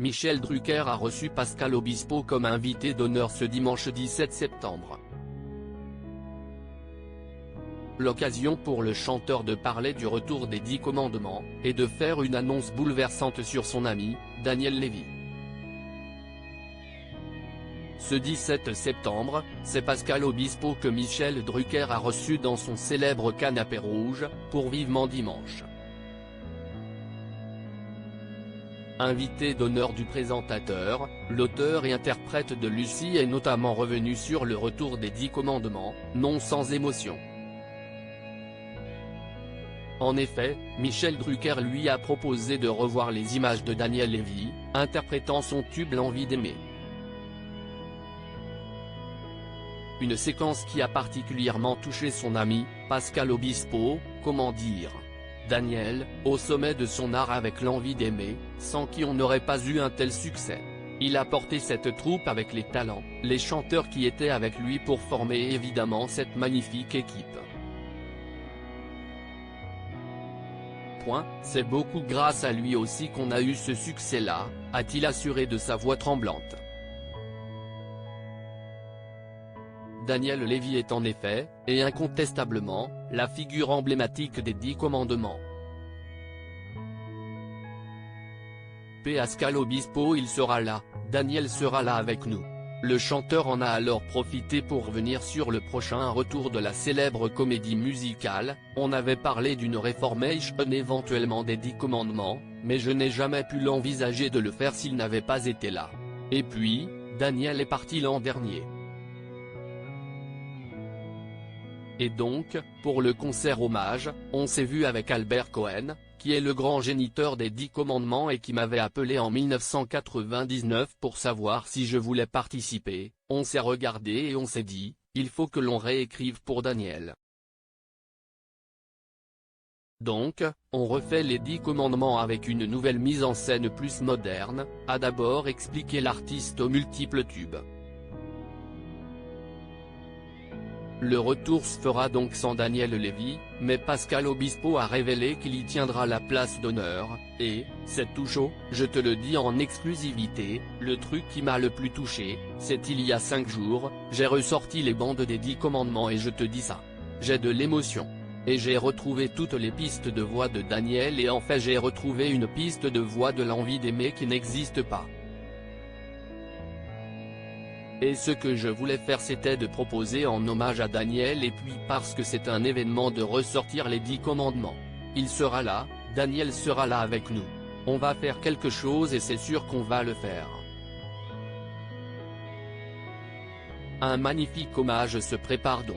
Michel Drucker a reçu Pascal Obispo comme invité d'honneur ce dimanche 17 septembre. L'occasion pour le chanteur de parler du retour des 10 commandements, et de faire une annonce bouleversante sur son ami, Daniel Lévy. Ce 17 septembre, c'est Pascal Obispo que Michel Drucker a reçu dans son célèbre canapé rouge, pour Vivement Dimanche. Invité d'honneur du présentateur, l'auteur et interprète de Lucie est notamment revenu sur le retour des 10 commandements, non sans émotion. En effet, Michel Drucker lui a proposé de revoir les images de Daniel Lévy, interprétant son tube L'envie d'aimer. Une séquence qui a particulièrement touché son ami, Pascal Obispo, comment dire. Daniel, au sommet de son art avec L'envie d'aimer, sans qui on n'aurait pas eu un tel succès. Il a porté cette troupe avec les talents, les chanteurs qui étaient avec lui pour former évidemment cette magnifique équipe. C'est beaucoup grâce à lui aussi qu'on a eu ce succès-là, a-t-il assuré de sa voix tremblante. Daniel Lévy est en effet, et incontestablement, la figure emblématique des 10 commandements. Pascal Obispo il sera là, Daniel sera là avec nous. Le chanteur en a alors profité pour revenir sur le prochain retour de la célèbre comédie musicale. On avait parlé d'une reformation éventuellement des 10 commandements, mais je n'ai jamais pu l'envisager de le faire s'il n'avait pas été là. Et puis, Daniel est parti l'an dernier. Et donc, pour le concert hommage, on s'est vu avec Albert Cohen, qui est le grand géniteur des 10 commandements et qui m'avait appelé en 1999 pour savoir si je voulais participer. On s'est regardé et on s'est dit, il faut que l'on réécrive pour Daniel. Donc, on refait les 10 commandements avec une nouvelle mise en scène plus moderne, a d'abord expliqué l'artiste aux multiples tubes. Le retour se fera donc sans Daniel Lévy, mais Pascal Obispo a révélé qu'il y tiendra la place d'honneur, et, c'est tout chaud, je te le dis en exclusivité, le truc qui m'a le plus touché, c'est il y a 5 jours, j'ai ressorti les bandes des 10 commandements et je te dis ça. J'ai de l'émotion. Et j'ai retrouvé toutes les pistes de voix de Daniel et en fait j'ai retrouvé une piste de voix de L'envie d'aimer qui n'existe pas. Et ce que je voulais faire c'était de proposer en hommage à Daniel et puis parce que c'est un événement de ressortir les 10 commandements. Il sera là, Daniel sera là avec nous. On va faire quelque chose et c'est sûr qu'on va le faire. Un magnifique hommage se prépare donc.